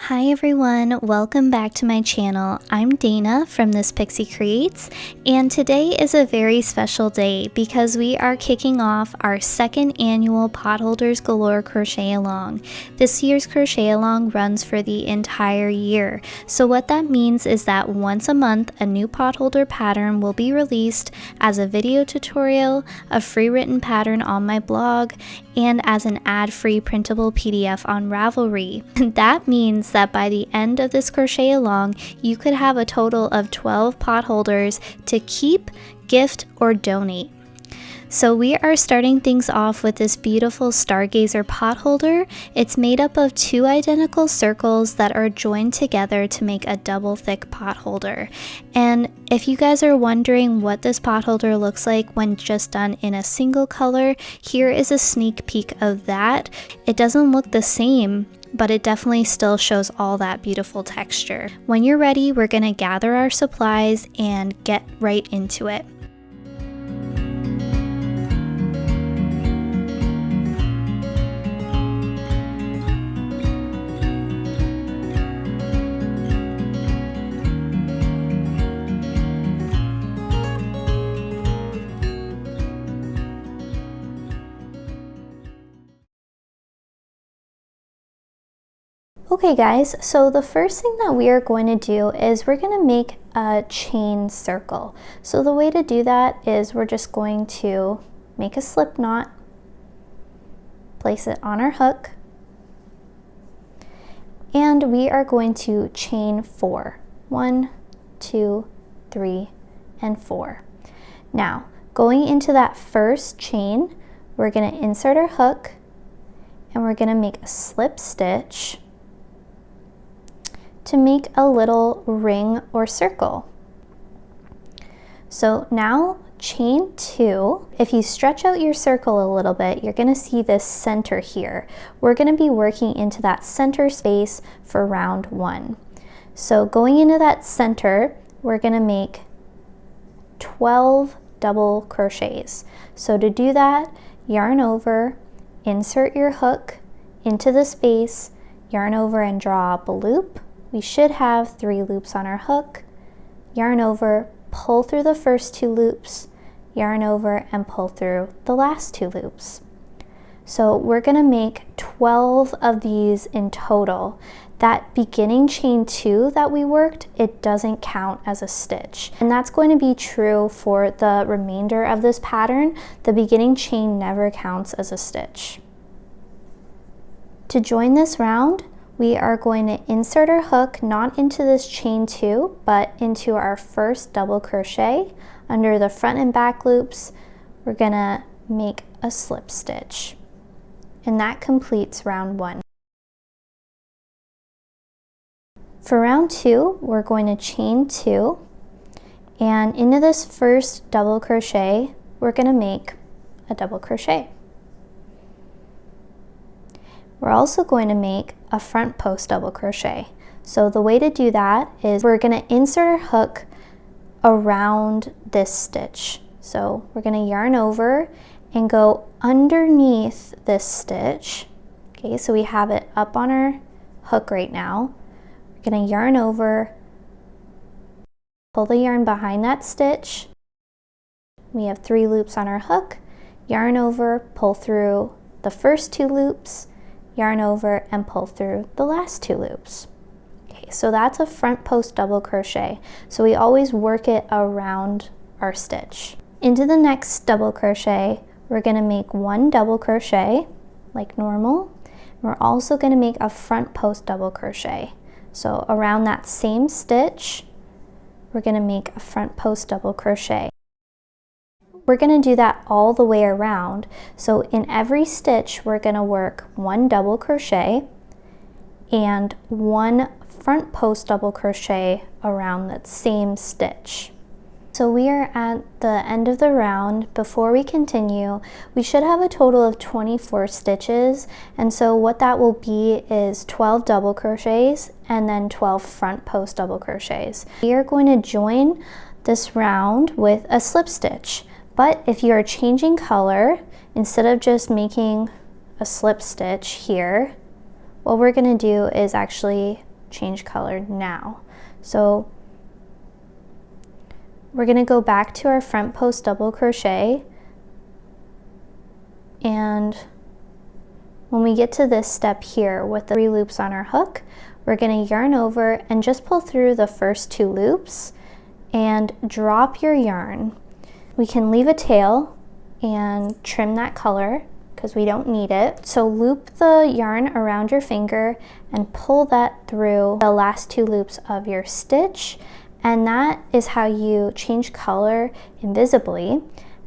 Hi everyone, welcome back to my channel. I'm Dayna from This Pixie Creates, and today is a very special day because we are kicking off our second annual Pot Holders Galore Crochet-a-long. This year's Crochet-a-long runs for the entire year, so what that means is that once a month a new pot holder pattern will be released as a video tutorial, a free written pattern on my blog, and as an ad-free printable PDF on Ravelry. That means that by the end of this crochet-along, you could have a total of 12 pot holders to keep, gift, or donate. So we are starting things off with this beautiful Stargazer pot holder. It's made up of two identical circles that are joined together to make a double thick pot holder. And if you guys are wondering what this pot holder looks like when just done in a single color, here is a sneak peek of that. It doesn't look the same, but it definitely still shows all that beautiful texture. When you're ready, we're gonna gather our supplies and get right into it. Okay guys, so the first thing that we are going to do is we're going to make a chain circle. So the way to do that is we're just going to make a slip knot, place it on our hook, and we are going to chain 4. 1, 2, 3, and 4. Now, going into that first chain, we're going to insert our hook and we're going to make a slip stitch to make a little ring or circle. So now chain 2, if you stretch out your circle a little bit, you're going to see this center here. We're going to be working into that center space for round 1. So going into that center, we're going to make 12 double crochets. So to do that, yarn over, insert your hook into the space, yarn over and draw up a loop. We should have 3 loops on our hook, yarn over, pull through the first 2 loops, yarn over and pull through the last 2 loops. So we're going to make 12 of these in total. That beginning chain 2 that we worked, it doesn't count as a stitch. And that's going to be true for the remainder of this pattern. The beginning chain never counts as a stitch. To join this round, we are going to insert our hook not into this chain 2, but into our first double crochet. Under the front and back loops, we're going to make a slip stitch. And that completes round 1. For round 2, we're going to chain 2, and into this first double crochet, we're going to make a double crochet. We're also going to make a front post double crochet. So the way to do that is we're going to insert our hook around this stitch. So we're going to yarn over and go underneath this stitch. Okay, so we have it up on our hook right now. We're going to yarn over, pull the yarn behind that stitch. We have 3 loops on our hook, yarn over, pull through the first 2 loops, yarn over and pull through the last 2 loops. Okay, so that's a front post double crochet. So we always work it around our stitch. Into the next double crochet, we're going to make 1 double crochet like normal. We're also going to make a front post double crochet. So around that same stitch, we're going to make a front post double crochet. We're going to do that all the way around. So in every stitch, we're going to work 1 double crochet and 1 front post double crochet around that same stitch. So we are at the end of the round. Before we continue, we should have a total of 24 stitches, and so what that will be is 12 double crochets and then 12 front post double crochets. We are going to join this round with a slip stitch. But if you are changing color, instead of just making a slip stitch here, what we're going to do is actually change color now. So we're going to go back to our front post double crochet, and when we get to this step here with the 3 loops on our hook, we're going to yarn over and just pull through the first 2 loops and drop your yarn. We can leave a tail and trim that color because we don't need it. So loop the yarn around your finger and pull that through the last 2 loops of your stitch, and that is how you change color invisibly.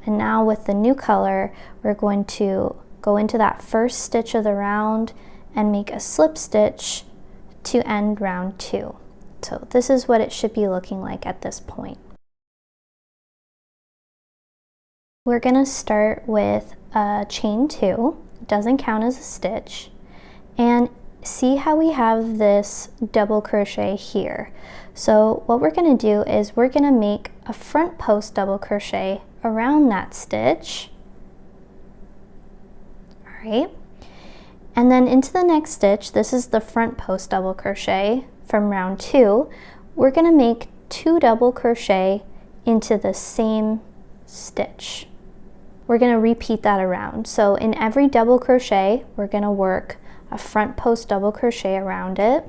And now with the new color, we're going to go into that first stitch of the round and make a slip stitch to end round 2. So this is what it should be looking like at this point. We're going to start with a chain 2. It doesn't count as a stitch. And see how we have this double crochet here. So what we're going to do is we're going to make a front post double crochet around that stitch. All right. And then into the next stitch, this is the front post double crochet from round 2. We're going to make 2 double crochet into the same stitch. We're going to repeat that around. So in every double crochet, we're going to work a front post double crochet around it.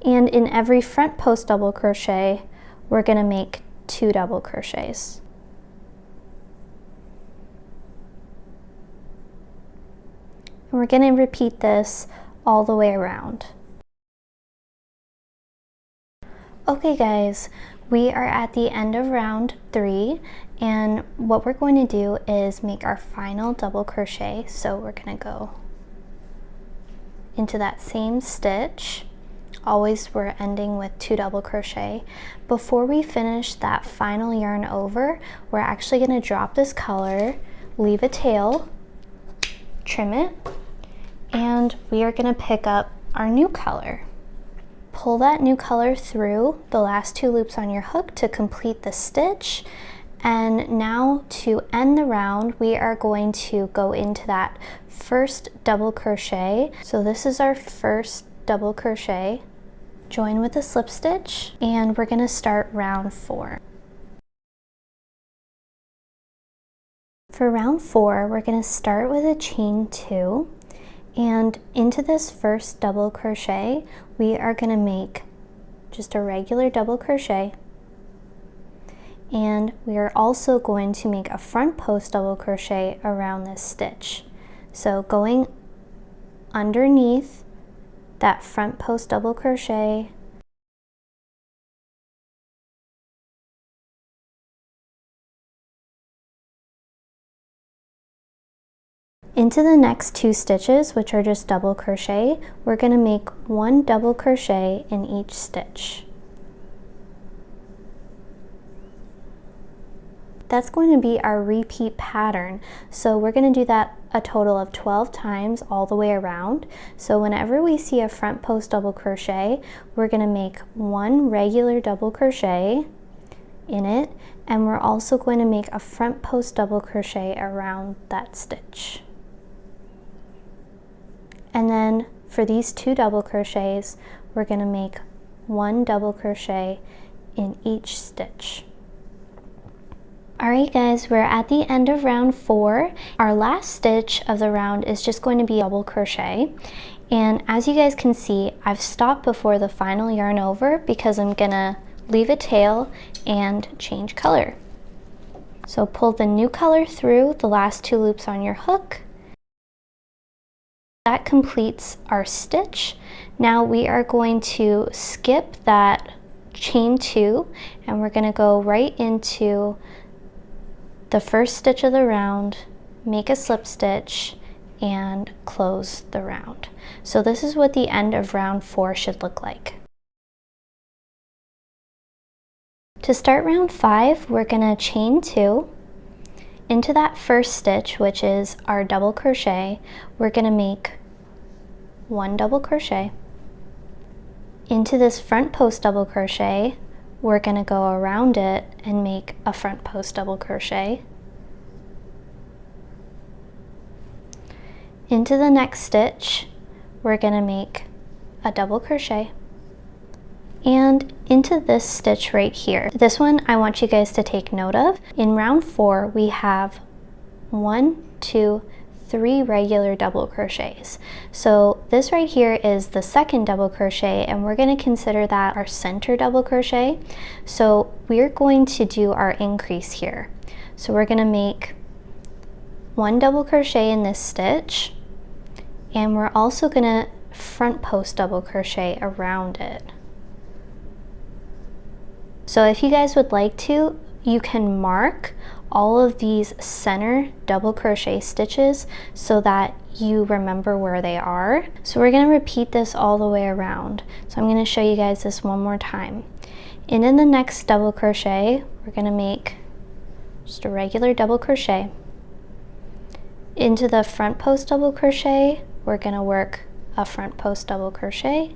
And in every front post double crochet, we're going to make 2 double crochets. And we're going to repeat this all the way around. Okay guys, we are at the end of round 3, and what we're going to do is make our final double crochet. So we're going to go into that same stitch. Always we're ending with 2 double crochet. Before we finish that final yarn over, we're actually going to drop this color, leave a tail, trim it, and we are going to pick up our new color. Pull that new color through the last 2 loops on your hook to complete the stitch. And now to end the round, we are going to go into that first double crochet. So this is our first double crochet. Join with a slip stitch, and we're going to start round 4. For round 4, we're going to start with a chain 2, and into this first double crochet, we are going to make just a regular double crochet, and we are also going to make a front post double crochet around this stitch. So going underneath that front post double crochet, into the next 2 stitches, which are just double crochet, we're going to make 1 double crochet in each stitch. That's going to be our repeat pattern. So we're going to do that a total of 12 times all the way around. So whenever we see a front post double crochet, we're going to make 1 regular double crochet in it, and we're also going to make a front post double crochet around that stitch. And then for these 2 double crochets, we're going to make 1 double crochet in each stitch. Alright guys, we're at the end of round 4. Our last stitch of the round is just going to be double crochet. And as you guys can see, I've stopped before the final yarn over because I'm gonna leave a tail and change color. So pull the new color through the last 2 loops on your hook. That completes our stitch. Now we are going to skip that chain 2, and we're going to go right into the first stitch of the round, make a slip stitch, and close the round. So this is what the end of round 4 should look like. To start round 5, we're going to chain 2. Into that first stitch, which is our double crochet, we're going to make 1 double crochet. Into this front post double crochet, we're going to go around it and make a front post double crochet. Into the next stitch, we're going to make a double crochet, and into this stitch right here. This one I want you guys to take note of. In round 4 we have 1, 2, 3 regular double crochets. So this right here is the second double crochet, and we're going to consider that our center double crochet. So we're going to do our increase here. So we're going to make 1 double crochet in this stitch, and we're also going to front post double crochet around it. So if you guys would like to, you can mark all of these center double crochet stitches so that you remember where they are. So we're going to repeat this all the way around. So I'm going to show you guys this one more time. And in the next double crochet, we're going to make just a regular double crochet. Into the front post double crochet, we're going to work a front post double crochet.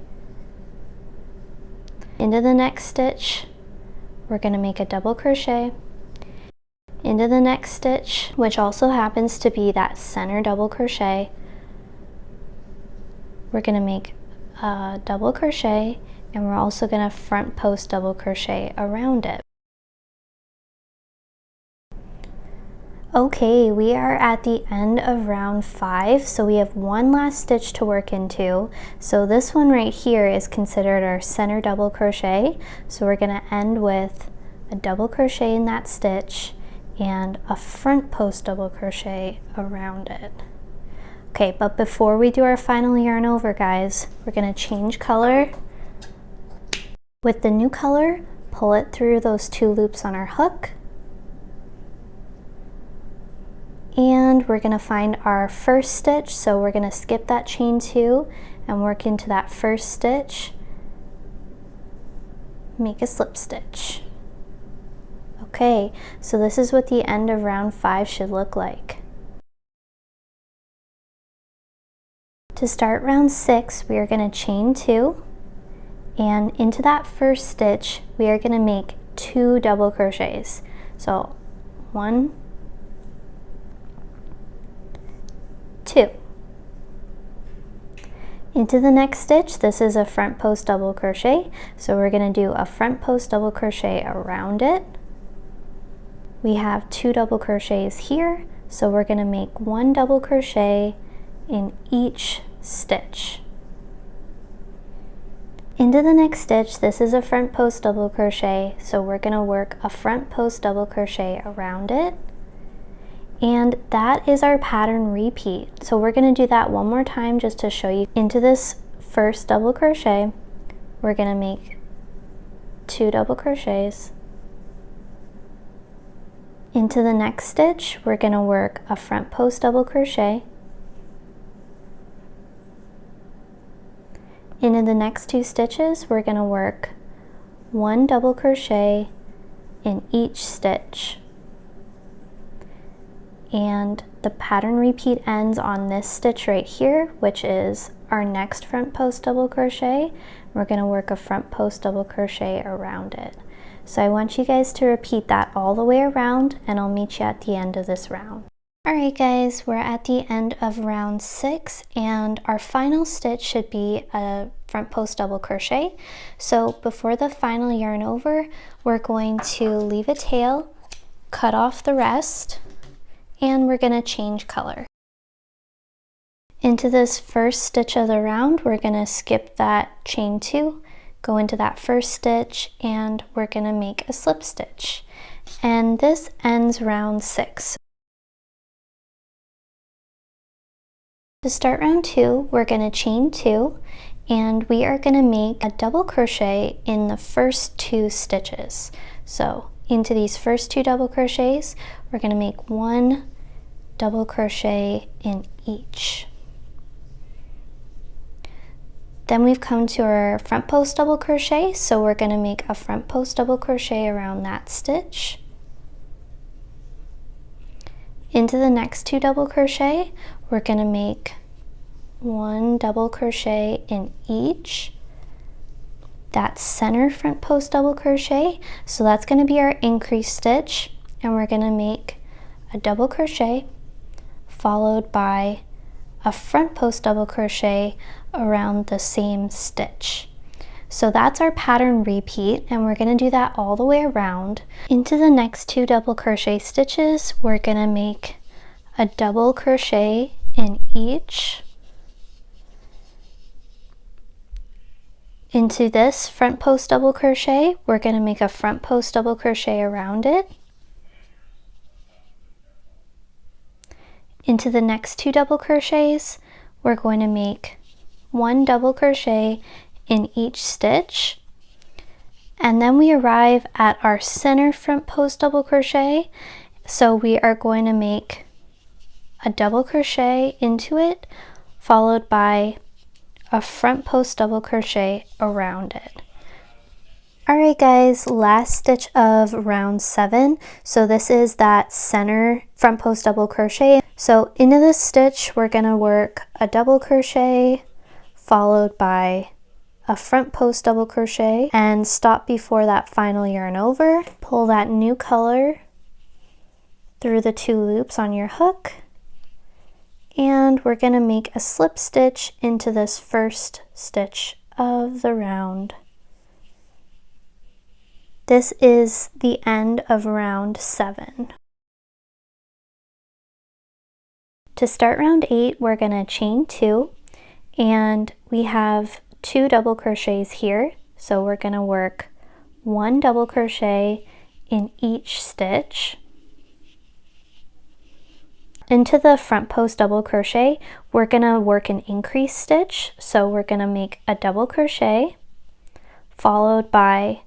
Into the next stitch, we're going to make a double crochet. Into the next stitch, which also happens to be that center double crochet, we're going to make a double crochet, and we're also going to front post double crochet around it. Okay, we are at the end of round 5, so we have one last stitch to work into. So this one right here is considered our center double crochet. So we're going to end with a double crochet in that stitch and a front post double crochet around it. Okay, but before we do our final yarn over, guys, we're going to change color. With the new color, pull it through those 2 loops on our hook. And we're going to find our first stitch, so we're going to skip that chain 2 and work into that first stitch, make a slip stitch. Okay, so this is what the end of round 5 should look like. To start round 6, we are going to chain 2, and into that first stitch we are going to make 2 double crochets. So 1, 2. Into the next stitch, this is a front post double crochet, so we're going to do a front post double crochet around it. We have 2 double crochets here, so we're going to make 1 double crochet in each stitch. Into the next stitch, this is a front post double crochet, so we're going to work a front post double crochet around it. And that is our pattern repeat. So we're going to do that one more time just to show you. Into this first double crochet, we're going to make 2 double crochets. Into the next stitch, we're going to work a front post double crochet. Into the next 2 stitches, we're going to work 1 double crochet in each stitch. And the pattern repeat ends on this stitch right here, which is our next front post double crochet. We're going to work a front post double crochet around it. So I want you guys to repeat that all the way around, and I'll meet you at the end of this round. Alright guys, we're at the end of round 6, and our final stitch should be a front post double crochet. So before the final yarn over, we're going to leave a tail, cut off the rest, and we're going to change color. Into this first stitch of the round, we're going to skip that chain 2, go into that first stitch, and we're going to make a slip stitch. And this ends round 6. To start round 2, we're going to chain 2, and we are going to make a double crochet in the first 2 stitches. So into these first 2 double crochets, we're going to make 1 double crochet in each. Then we've come to our front post double crochet, so we're going to make a front post double crochet around that stitch. Into the next 2 double crochet, we're going to make 1 double crochet in each. That center front post double crochet, so that's going to be our increase stitch, and we're going to make a double crochet followed by a front post double crochet around the same stitch. So that's our pattern repeat, and we're going to do that all the way around. Into the next 2 double crochet stitches, we're going to make a double crochet in each. Into this front post double crochet, we're going to make a front post double crochet around it. Into the next 2 double crochets, we're going to make 1 double crochet in each stitch, and then we arrive at our center front post double crochet, so we are going to make a double crochet into it, followed by a front post double crochet around it. Alright guys, last stitch of round 7. So this is that center front post double crochet. So into this stitch we're going to work a double crochet followed by a front post double crochet and stop before that final yarn over. Pull that new color through the 2 loops on your hook, and we're going to make a slip stitch into this first stitch of the round. This is the end of round 7. To start round 8, we're going to chain 2, and we have 2 double crochets here, so we're going to work 1 double crochet in each stitch. Into the front post double crochet, we're going to work an increase stitch, so we're going to make a double crochet followed by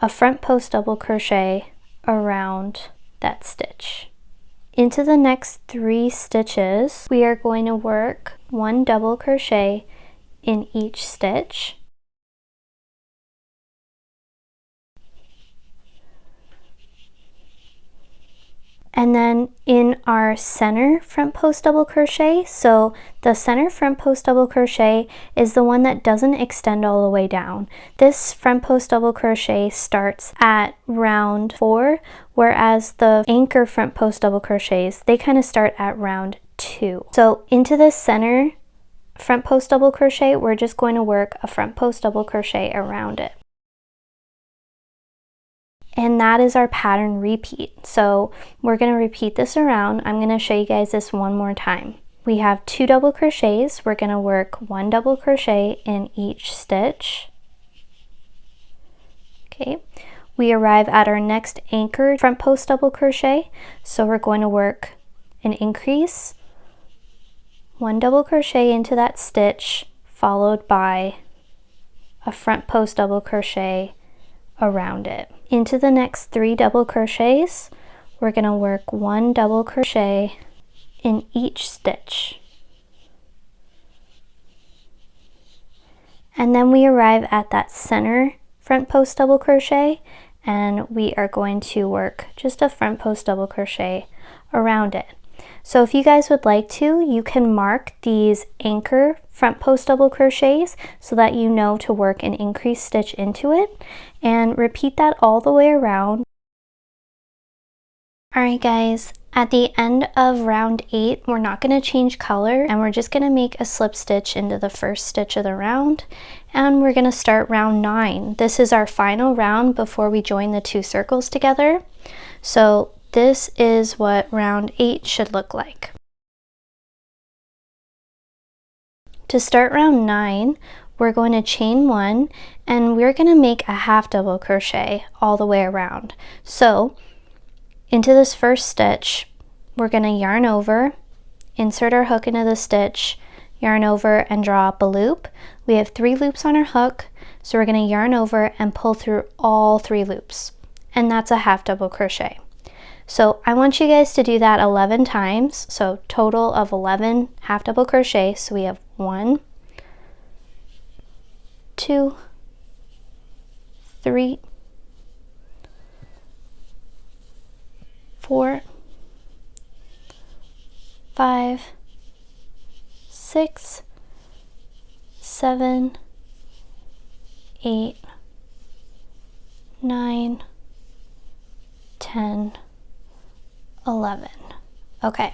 a front post double crochet around that stitch. Into the next 3 stitches, we are going to work 1 double crochet in each stitch. And then in our center front post double crochet, so the center front post double crochet is the one that doesn't extend all the way down. This front post double crochet starts at round 4, whereas the anchor front post double crochets, they kind of start at round 2. So into this center front post double crochet, we're just going to work a front post double crochet around it. And that is our pattern repeat. So we're going to repeat this around. I'm going to show you guys this one more time. We have 2 double crochets. We're going to work 1 double crochet in each stitch. Okay. We arrive at our next anchored front post double crochet. So we're going to work an increase, 1 double crochet into that stitch, followed by a front post double crochet around it. Into the next 3 double crochets, we're going to work 1 double crochet in each stitch. And then we arrive at that center front post double crochet, and we are going to work just a front post double crochet around it. So if you guys would like to, you can mark these anchor front post double crochets so that you know to work an increase stitch into it, and repeat that all the way around. Alright guys, at the end of round 8, we're not going to change color, and we're just going to make a slip stitch into the first stitch of the round, and we're going to start round 9. This is our final round before we join the 2 circles together. So this is what round 8 should look like. To start round 9, we're going to chain 1, and we're going to make a half double crochet all the way around. So into this first stitch, we're going to yarn over, insert our hook into the stitch, yarn over and draw up a loop. We have 3 loops on our hook, so we're going to yarn over and pull through all 3 loops, and that's a half double crochet. So I want you guys to do that 11 times, so total of 11 half double crochet. So we have 1, 2, 3, 4, 5, 6, 7, 8, 9, 10, 11. Okay,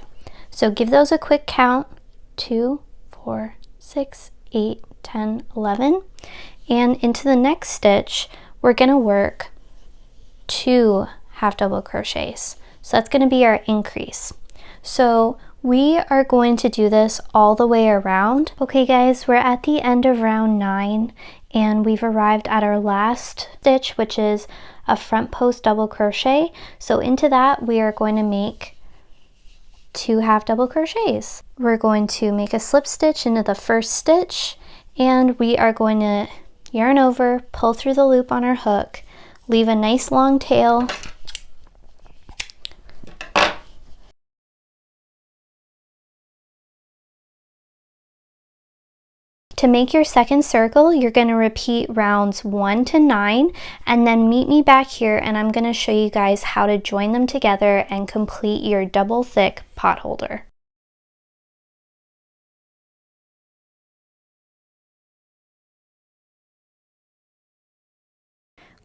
so give those a quick count. 2, 4, 6, 8, 10, 11. And into the next stitch, we're going to work 2 half double crochets. So that's going to be our increase. So we are going to do this all the way around. Okay guys, we're at the end of round 9 and we've arrived at our last stitch, which is a front post double crochet. So into that we are going to make 2 half double crochets. We're going to make a slip stitch into the first stitch and we are going to yarn over, pull through the loop on our hook, leave a nice long tail. To make your second circle, you're going to repeat rounds 1 to 9 and then meet me back here and I'm going to show you guys how to join them together and complete your double thick pot holder.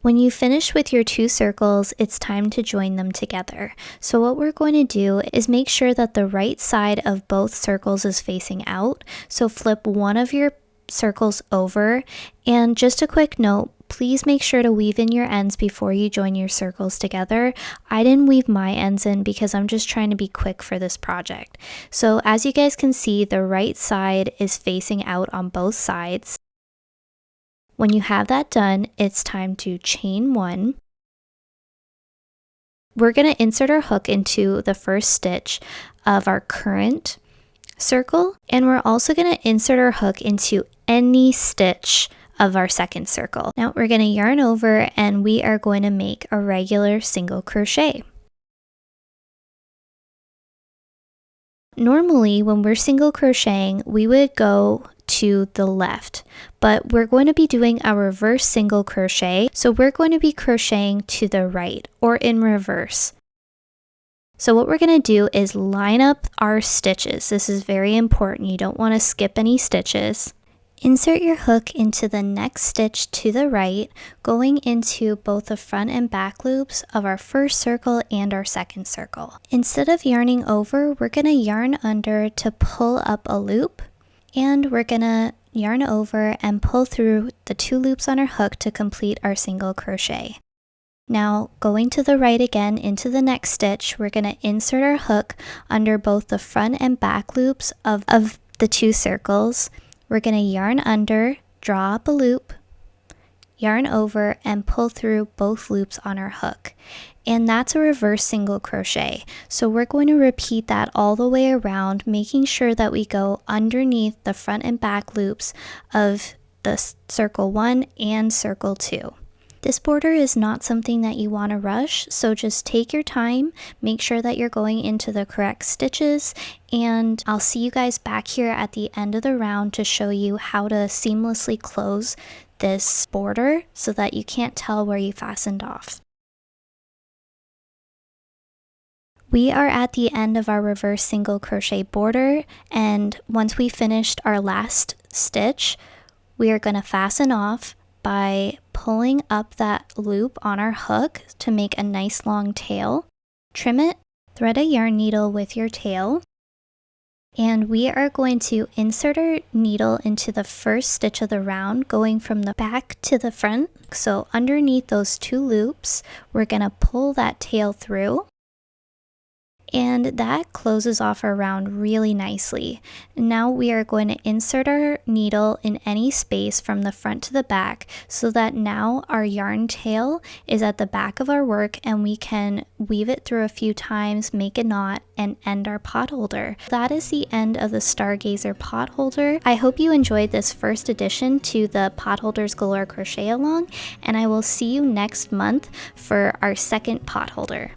When you finish with your 2 circles, it's time to join them together. So what we're going to do is make sure that the right side of both circles is facing out. So flip one of your circles over, and just a quick note, please make sure to weave in your ends before you join your circles together. I didn't weave my ends in because I'm just trying to be quick for this project. So as you guys can see, the right side is facing out on both sides. When you have that done, it's time to chain 1. We're going to insert our hook into the first stitch of our current circle, and we're also going to insert our hook into any stitch of our second circle. Now we're going to yarn over and we are going to make a regular single crochet. Normally when we're single crocheting, we would go to the left, but we're going to be doing a reverse single crochet, so we're going to be crocheting to the right or in reverse. So what we're going to do is line up our stitches. This is very important. You don't want to skip any stitches. Insert your hook into the next stitch to the right, going into both the front and back loops of our first circle and our second circle. Instead of yarning over, we're going to yarn under to pull up a loop, and we're going to yarn over and pull through the 2 loops on our hook to complete our single crochet. Now going to the right again into the next stitch, we're going to insert our hook under both the front and back loops of the 2 circles. We're going to yarn under, draw up a loop, yarn over, and pull through both loops on our hook. And that's a reverse single crochet. So we're going to repeat that all the way around, making sure that we go underneath the front and back loops of the circle 1 and circle 2. This border is not something that you want to rush, so just take your time, make sure that you're going into the correct stitches, and I'll see you guys back here at the end of the round to show you how to seamlessly close this border so that you can't tell where you fastened off. We are at the end of our reverse single crochet border, and once we finished our last stitch, we are going to fasten off by pulling up that loop on our hook to make a nice long tail. Trim it, thread a yarn needle with your tail, and we are going to insert our needle into the first stitch of the round, going from the back to the front. So underneath those 2 loops, we're going to pull that tail through, and that closes off our round really nicely. Now we are going to insert our needle in any space from the front to the back so that now our yarn tail is at the back of our work and we can weave it through a few times, make a knot, and end our pot holder. That is the end of the Stargazer pot holder. I hope you enjoyed this first addition to the Pot Holders Galore Crochet-a-long, and I will see you next month for our second pot holder.